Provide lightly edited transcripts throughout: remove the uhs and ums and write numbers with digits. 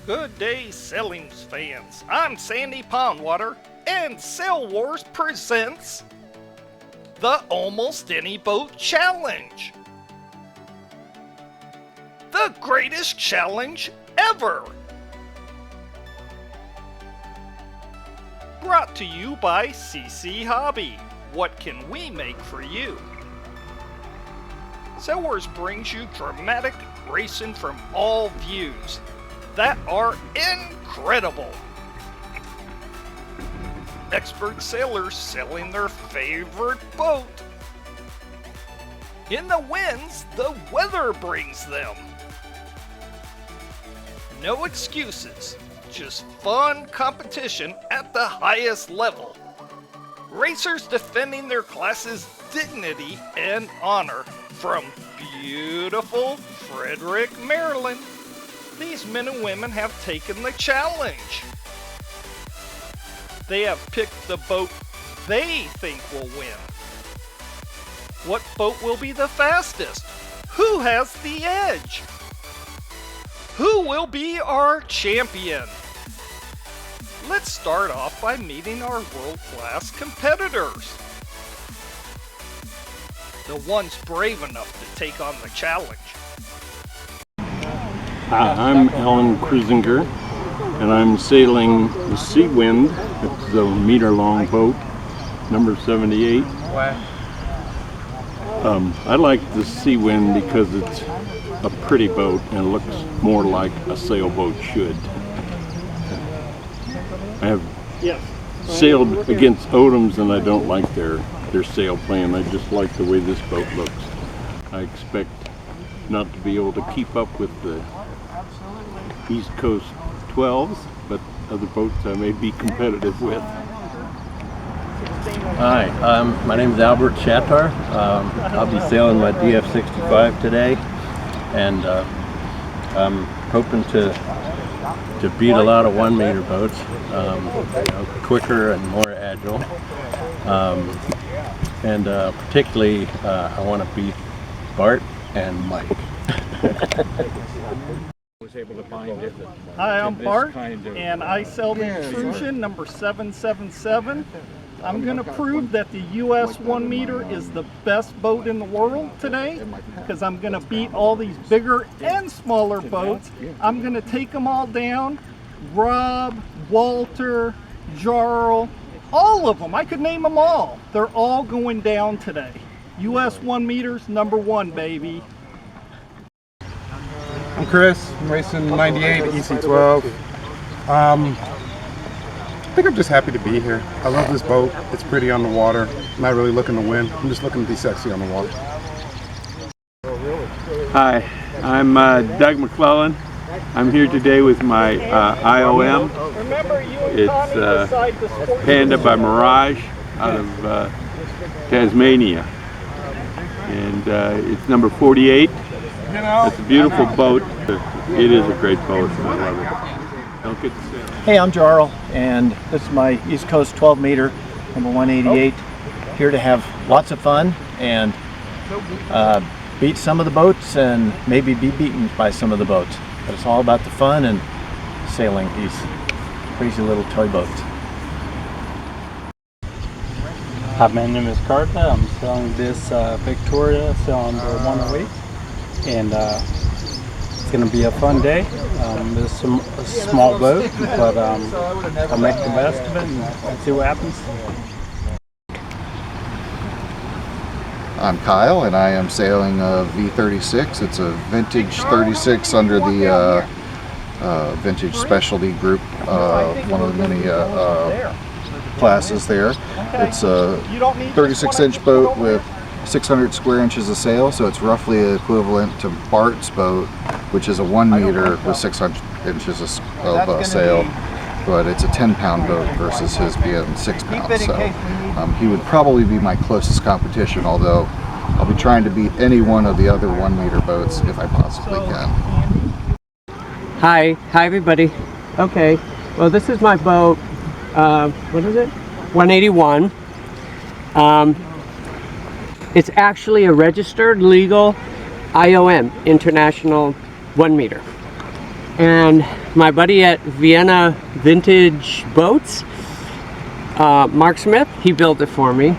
Good day, sailing fans. I'm Sandy Pondwater, and Sail Wars presents the Almost Any Boat Challenge. The greatest challenge ever. Brought to you by CC Hobby. What can we make for you? Sail Wars brings you dramatic racing from all views that are incredible. Expert sailors sailing their favorite boat. In the winds, the weather brings them. No excuses, just fun competition at the highest level. Racers defending their class's dignity and honor from beautiful Frederick, Maryland. These men and women have taken the challenge. They have picked the boat they think will win. What boat will be the fastest? Who has the edge? Who will be our champion? Let's start off by meeting our world-class competitors. The ones brave enough to take on the challenge. I'm Alan Kruisinger, and I'm sailing the Seawind. It's a meter-long boat, number 78. I like the Seawind because it's a pretty boat and looks more like a sailboat should. I have sailed against Odoms, and I don't like their sail plan. I just like the way this boat looks. I expect not to be able to keep up with the East Coast 12s, but other boats I may be competitive with. Hi, my name is Albert Shatar. I'll be sailing my DF65 today, and I'm hoping to beat a lot of 1 meter boats, quicker and more agile, and particularly I want to beat Bart and Mike. Hi, I'm Bart, and I sail the Intrusion number 777. I'm going to prove that the US 1 meter is the best boat in the world today, because I'm going to beat all these bigger and smaller boats. I'm going to take them all down. Rob, Walter, Jarl, all of them. I could name them all. They're all going down today. US 1 meters, number 1, baby. I'm Chris, I'm racing 98 EC12. I think I'm just happy to be here. I love this boat. It's pretty on the water. I'm not really looking to win. I'm just looking to be sexy on the water. Hi, I'm Doug McClellan. I'm here today with my IOM. It's Panda by Mirage out of Tasmania. And it's number 48. It's a beautiful boat. It is a great boat, and I love it. Don't get to sail. Hey, I'm Jarl, and this is my East Coast 12 meter, number 188. Here to have lots of fun and beat some of the boats and maybe be beaten by some of the boats. But it's all about the fun and sailing these crazy little toy boats. Hi, my name is Carter. I'm selling this Victoria, selling the 108. And it's going to be a fun day. It's a small boat, but I'll make the best of it and see what happens. I'm Kyle, and I am sailing a V36. It's a vintage 36 under the vintage specialty group, one of the many classes there. It's a 36-inch boat with 600 square inches of sail, so it's roughly equivalent to Bart's boat, which is a 1 meter with 600 inches of sail, but it's a 10-pound boat versus his being 6 pounds. So he would probably be my closest competition, although I'll be trying to beat any one of the other 1 meter boats if I possibly can. Hi everybody. Okay, well, this is my boat. What is it? 181. It's actually a registered legal IOM, International 1 meter. And my buddy at Vienna Vintage Boats, Mark Smith, he built it for me.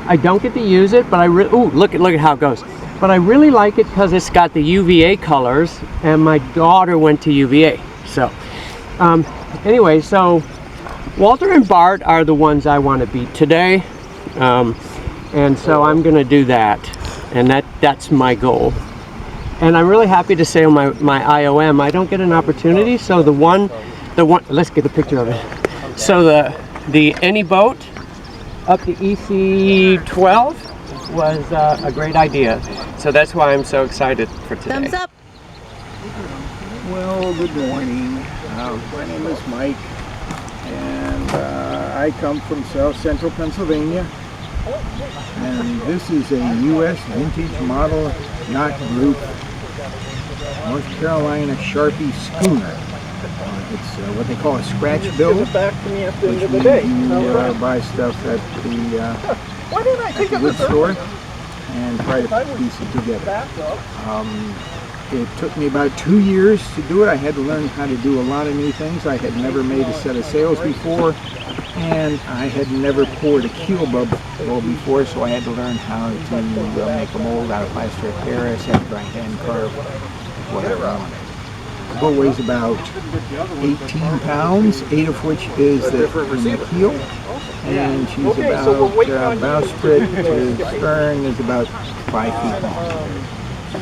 I don't get to use it, but look at how it goes. But I really like it because it's got the UVA colors, and my daughter went to UVA. So, anyway, so Walter and Bart are the ones I want to beat today, and so I'm going to do that, and that's my goal. And I'm really happy to sail my IOM. I don't get an opportunity, so the one, let's get a picture of it. So the any boat up to EC12 was a great idea. So that's why I'm so excited for today. Thumbs up. Well, good morning. My name is Mike, and I come from South Central Pennsylvania. And this is a U.S. vintage model yacht group, North Carolina Sharpie schooner. It's what they call a scratch build, which means you buy stuff at the wood store and try to piece it together. It took me about 2 years to do it. I had to learn how to do a lot of new things. I had never made a set of sails before, and I had never poured a keel bubble before, so I had to learn how to make a mold out of plaster of Paris after I hand carve whatever I wanted. The boat weighs about 18 pounds, 8 of which is the keel, and she's about bowsprit to stern is about 5 feet long. I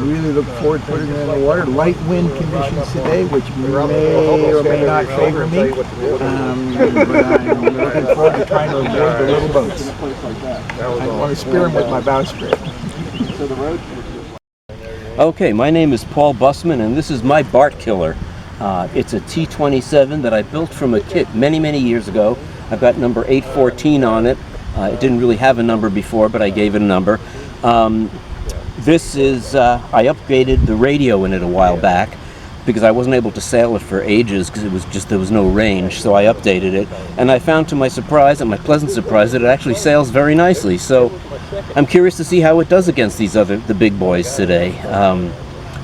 really look forward to putting her in the water. Light wind conditions today, which may or may not favor me, but I'm looking forward to trying to avoid the little boats. I want to spear them with my bowsprit. Okay, my name is Paul Bussman, and this is my Bart Killer. It's a T27 that I built from a kit many years ago. I've got number 814 on it. It didn't really have a number before, but I gave it a number. This is, I upgraded the radio in it a while back because I wasn't able to sail it for ages because it was just, there was no range, so I updated it. And I found to my surprise, and my pleasant surprise, that it actually sails very nicely. So I'm curious to see how it does against the big boys today.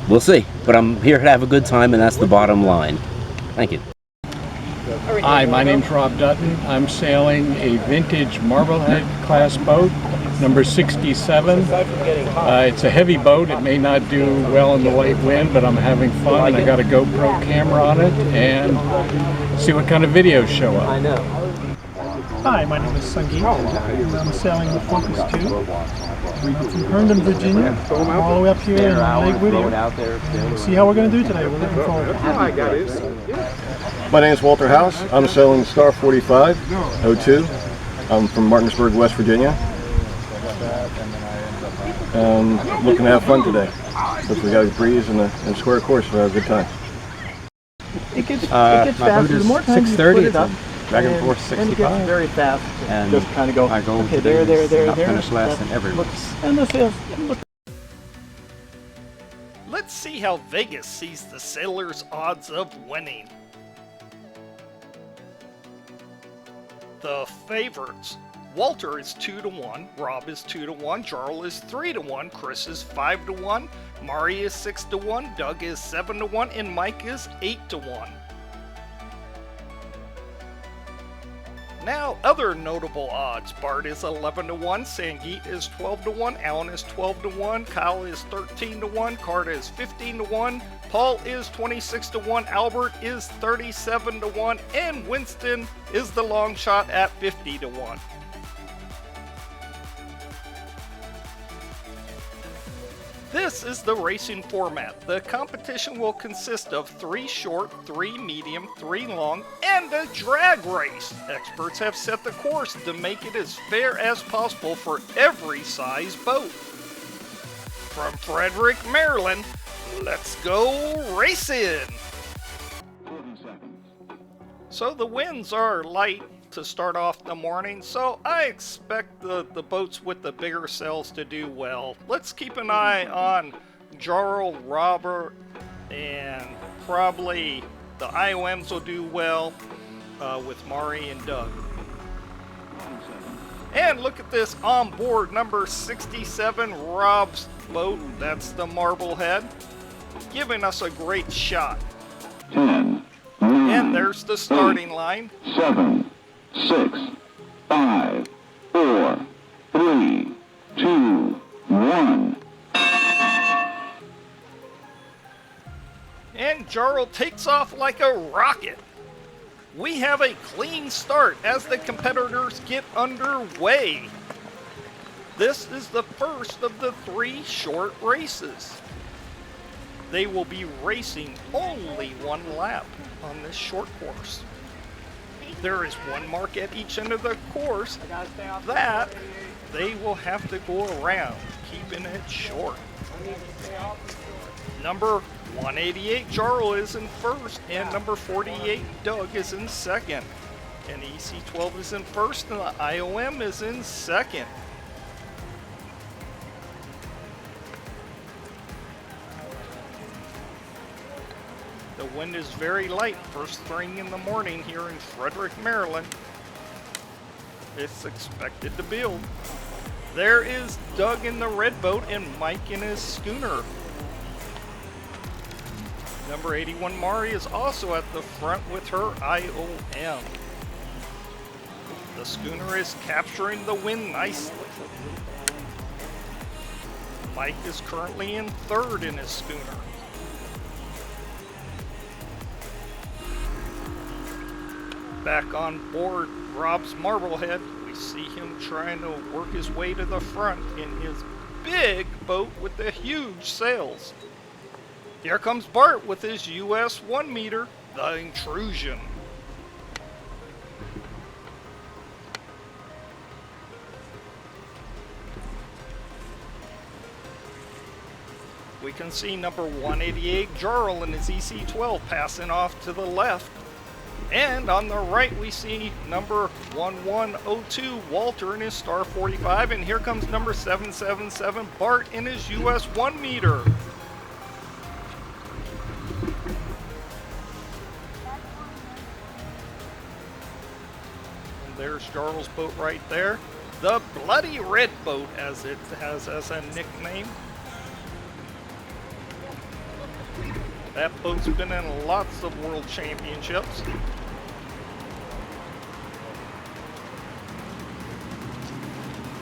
We'll see, but I'm here to have a good time, and that's the bottom line. Thank you. Hi, my name's Rob Dutton. I'm sailing a vintage Marblehead class boat, number 67. It's a heavy boat. It may not do well in the light wind, but I'm having fun. I got a GoPro camera on it and see what kind of videos show up. Hi, my name is Sangeet, and I'm sailing the Focus 2. I'm from Herndon, Virginia. I'm all the way up here in Lake Whittier. We'll see how we're going to do today. We're looking forward to it. My name is Walter House. I'm sailing Star 45 02. I'm from Martinsburg, West Virginia. Looking to have fun today. But we got a breeze and a square course, so we'll have a good time. It gets faster. The more time you put it up, back and forth 65. And it gets very fast. And just kind of go, my goal okay, today there. is not finish last in every race. And the sails. Let's see how Vegas sees the sailors' odds of winning. The favorites. Walter is 2-1, Rob is 2-1, Jarl is 3-1, Chris is 5-1, Mari is 6-1, Doug is 7-1, and Mike is 8-1. Now, other notable odds. Bart is 11-1, Sangeet is 12-1, Alan is 12-1, Kyle is 13-1, Carter is 15-1, Paul is 26-1, Albert is 37-1, and Winston is the long shot at 50-1. This is the racing format. The competition will consist of 3 short, 3 medium, 3 long, and a drag race. Experts have set the course to make it as fair as possible for every size boat. From Frederick, Maryland, let's go racing! So the winds are light to start off the morning, so I expect the boats with the bigger sails to do well. Let's keep an eye on Jarl, Robert, and probably the IOMs will do well with Mari and Doug. And look at this on board, number 67, Rob's boat. That's the Marblehead, giving us a great shot. there's the starting line. 7, 6, 5, 4, 3, 2, 1. And Jarl takes off like a rocket. We have a clean start as the competitors get underway. This is the first of the 3 short races. They will be racing only 1 lap on this short course. There is 1 mark at each end of the course that they will have to go around, keeping it short. Number 188 Jarl is in first, and number 48 Doug is in second. And EC12 is in first, and the IOM is in second. The wind is very light first thing in the morning here in Frederick, Maryland. It's expected to build. There is Doug in the red boat and Mike in his schooner. Number 81 Mari is also at the front with her IOM. The schooner is capturing the wind nicely. Mike is currently in third in his schooner. Back on board Rob's Marblehead, we see him trying to work his way to the front in his big boat with the huge sails. Here comes Bart with his US 1 meter, the Intrusion. We can see number 188 Jarl in his EC12 passing off to the left. And on the right we see number 1102 Walter in his Star 45, and here comes number 777 Bart in his US 1 meter. And there's Jarl's boat right there. The Bloody Red Boat, as it has as a nickname. That boat's been in lots of world championships.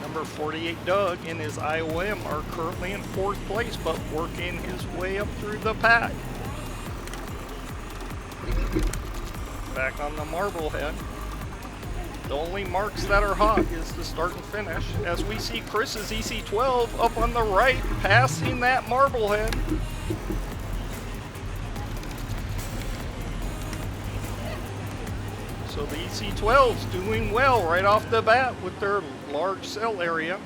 Number 48 Doug and his IOM are currently in 4th place, but working his way up through the pack. Back on the Marblehead. The only marks that are hot is the start and finish, as we see Chris's EC12 up on the right, passing that Marblehead. So the EC12's doing well right off the bat with their large sail area.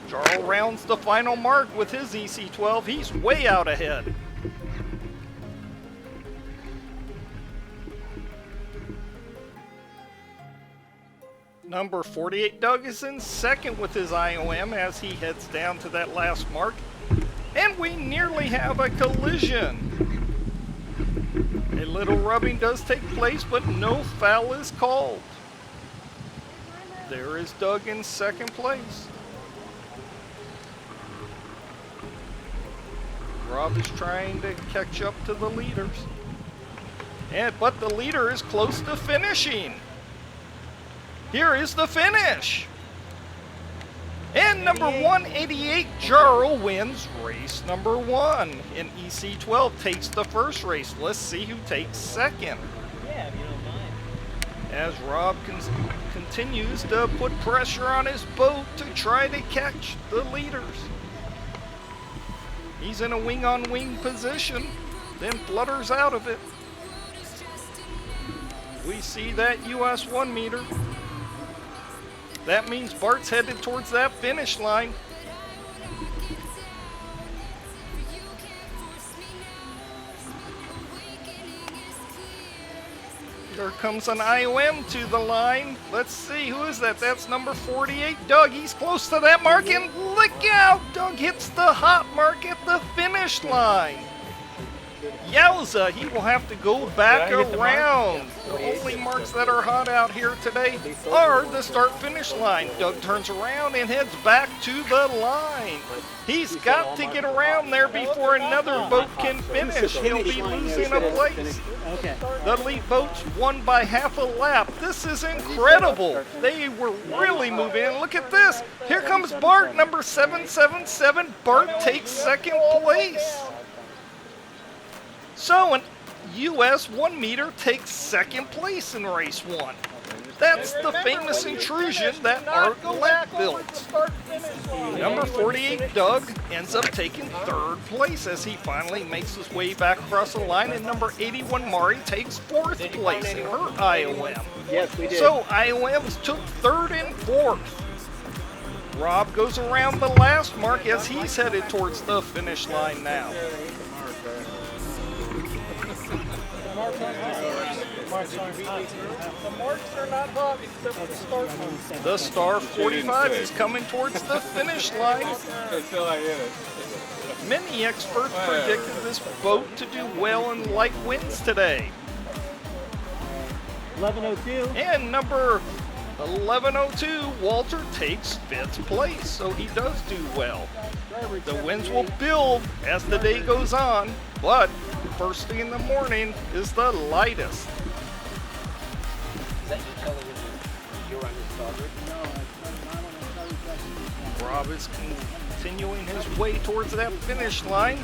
Jarl rounds the final mark with his EC12. He's way out ahead. Number 48 Doug is in second with his IOM as he heads down to that last mark. And we nearly have a collision. A little rubbing does take place, but no foul is called. There is Doug in second place. Rob is trying to catch up to the leaders. But the leader is close to finishing. Here is the finish. And number 188 Jarl wins race number 1. And EC12 takes the first race. Let's see who takes second. Yeah, if you don't mind. As Rob continues to put pressure on his boat to try to catch the leaders. He's in a wing-on-wing position, then flutters out of it. We see that US 1 meter. That means Bart's headed towards that finish line. Here comes an IOM to the line. Let's see, who is that? That's number 48, Doug. He's close to that mark, and look out! Doug hits the hot mark at the finish line. Yowza, he will have to go back around. The only marks that are hot out here today are the start-finish line. Doug turns around and heads back to the line. He's got to get around there before another boat can finish. He'll be losing a place. The lead boats won by half a lap. This is incredible. They were really moving. And look at this. Here comes Bart, number 777. Bart takes second place. So an US 1 meter takes second place in race 1. That's the famous intrusion that Art Gillette built. Number 48, Doug, ends up taking third place as he finally makes his way back across the line, and number 81, Mari, takes fourth place in her IOM. Yes, we did. So IOMs took third and fourth. Rob goes around the last mark as he's headed towards the finish line now. The marks are not hot except for the start one. The Star 45 is coming towards the finish line. Many experts predicted this boat to do well in light winds today. 1102. And number 1102, Walter, takes fifth place, so he does do well. The winds will build as the day goes on, but first thing in the morning is the lightest. Is that your television? You're on your starboard? Rob is continuing his way towards that finish line.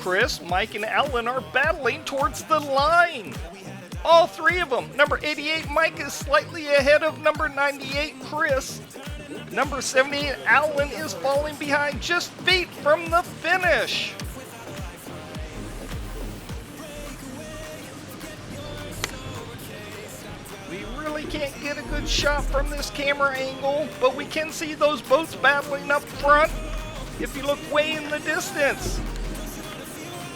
Chris, Mike, and Alan are battling towards the line. All three of them. Number 88, Mike, is slightly ahead of number 98, Chris. Number 78, Alan, is falling behind just feet from the finish. We really can't get a good shot from this camera angle, but we can see those boats battling up front if you look way in the distance.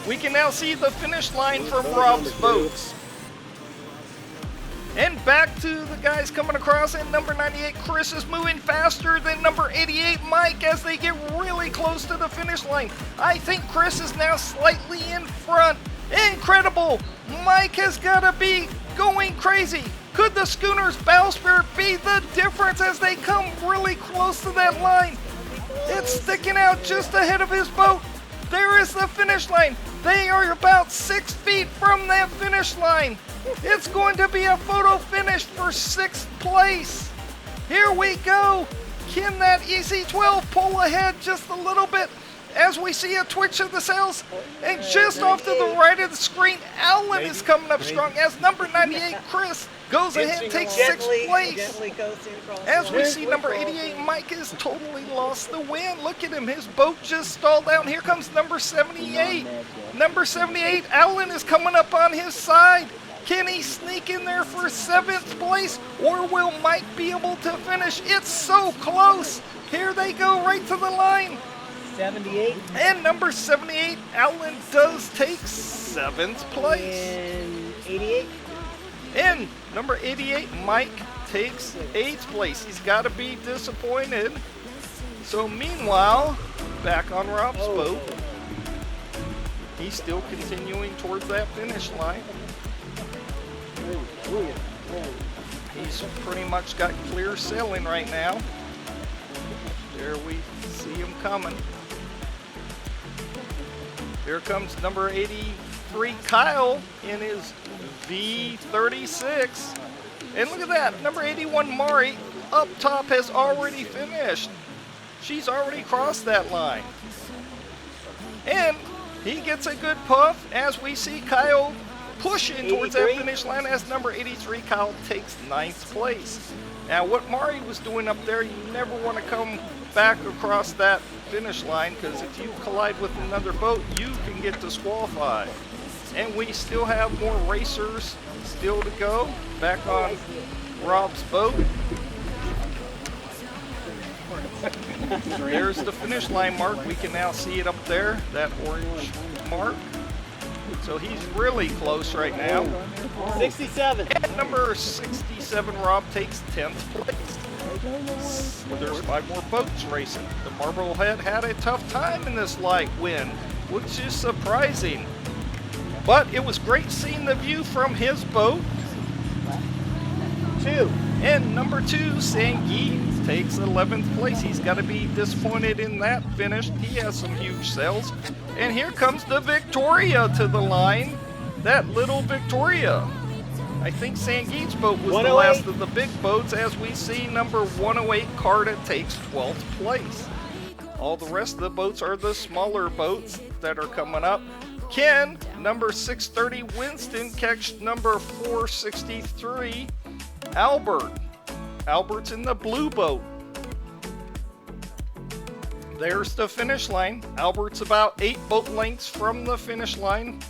We can now see the finish line from Rob's boats. And back to the guys coming across, and number 98, Chris, is moving faster than number 88, Mike, as they get really close to the finish line. I think Chris is now slightly in front. Incredible! Mike has got to be going crazy. Could the schooner's bowsprit be the difference as they come really close to that line? It's sticking out just ahead of his boat. There is the finish line. They are about 6 feet from that finish line. It's going to be a photo finish for 6th place. Here we go. Can that EC12 pull ahead just a little bit as we see a twitch of the sails? And just off to the right of the screen, Alan is coming up strong as number 98, Chris, goes ahead and takes 6th place. As we see number 88, Mike, has totally lost the wind. Look at him, his boat just stalled out. Here comes number 78. Number 78, Alan, is coming up on his side. Can he sneak in there for 7th place, or will Mike be able to finish? It's so close. Here they go, right to the line. 78. And number 78, Alan, does take 7th place. And 88. And number 88, Mike, takes 8th place. He's got to be disappointed. So meanwhile, back on Rob's boat, he's still continuing towards that finish line. He's pretty much got clear sailing right now. There we see him coming. Here comes number 83, Kyle, in his V36. And look at that, number 81, Mari, up top, has already finished. She's already crossed that line. And he gets a good puff as we see Kyle pushing towards that finish line as number 83, Kyle, takes 9th place. Now what Mari was doing up there, you never want to come back across that finish line, because if you collide with another boat, you can get disqualified. And we still have more racers still to go back on Rob's boat. There's the finish line mark. We can now see it up there, that orange mark. So he's really close right now. 67. And number 67, Rob, takes 10th place. There's 5 more boats racing. The Marblehead had a tough time in this light wind, which is surprising. But it was great seeing the view from his boat. 2. And number 2, Sangeet, takes 11th place. He's got to be disappointed in that finish. He has some huge sails. And here comes the Victoria to the line. That little Victoria. I think Sangeet's boat was the last of the big boats, as we see number 108, Carta, takes 12th place. All the rest of the boats are the smaller boats that are coming up. Ken, number 630, Winston, catch number 463, Albert. Albert's in the blue boat. There's the finish line. Albert's about 8 boat lengths from the finish line.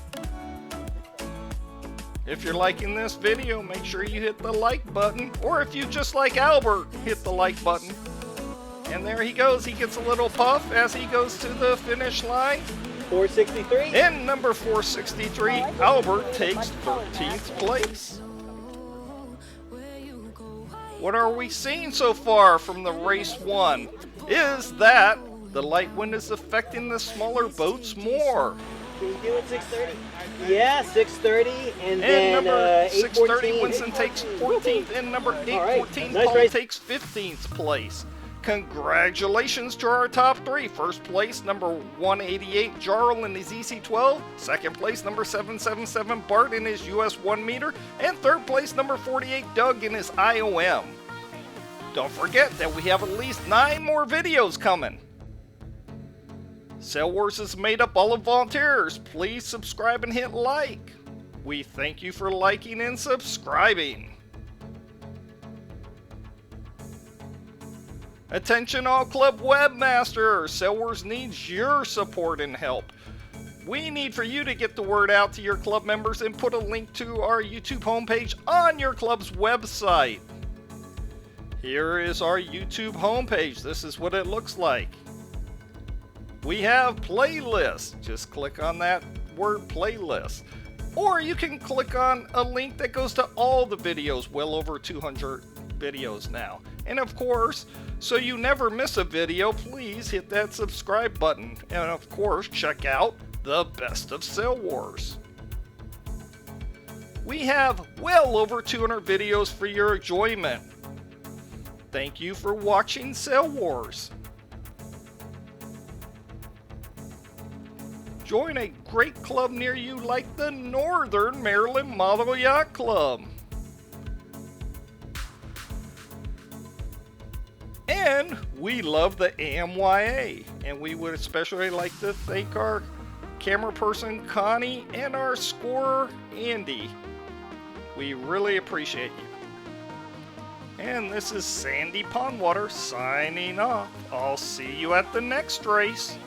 If you're liking this video, make sure you hit the like button. Or if you just like Albert, hit the like button. And there he goes. He gets a little puff as he goes to the finish line. 463. And number 463, Albert, takes 13th place. What are we seeing so far from the race 1? Is that the light wind is affecting the smaller boats more. Can you do it 630? Yeah, 630, and then number 630, 814. Winston takes 14th, and number 814, Nice Paul race. takes 15th place. Congratulations to our top 3. First place, number 188, Jarl in his EC12. Second place, number 777, Bart in his US 1 meter. And third place, number 48, Doug in his IOM. Don't forget that we have at least 9 more videos coming. Sail Wars is made up all of volunteers. Please subscribe and hit like. We thank you for liking and subscribing. Attention all club webmasters, Sail Wars needs your support and help. We need for you to get the word out to your club members and put a link to our YouTube homepage on your club's website. Here is our YouTube homepage. This is what it looks like. We have playlists. Just click on that word playlist. Or you can click on a link that goes to all the videos, well over 200 videos now. And of course, so you never miss a video, please hit that subscribe button. And of course, check out the Best of Sail Wars. We have well over 200 videos for your enjoyment. Thank you for watching Sail Wars. Join a great club near you like the Northern Maryland Model Yacht Club. And we love the AMYA, and we would especially like to thank our camera person Connie and our scorer Andy. We really appreciate you. And this is Sandy Pondwater signing off. I'll see you at the next race.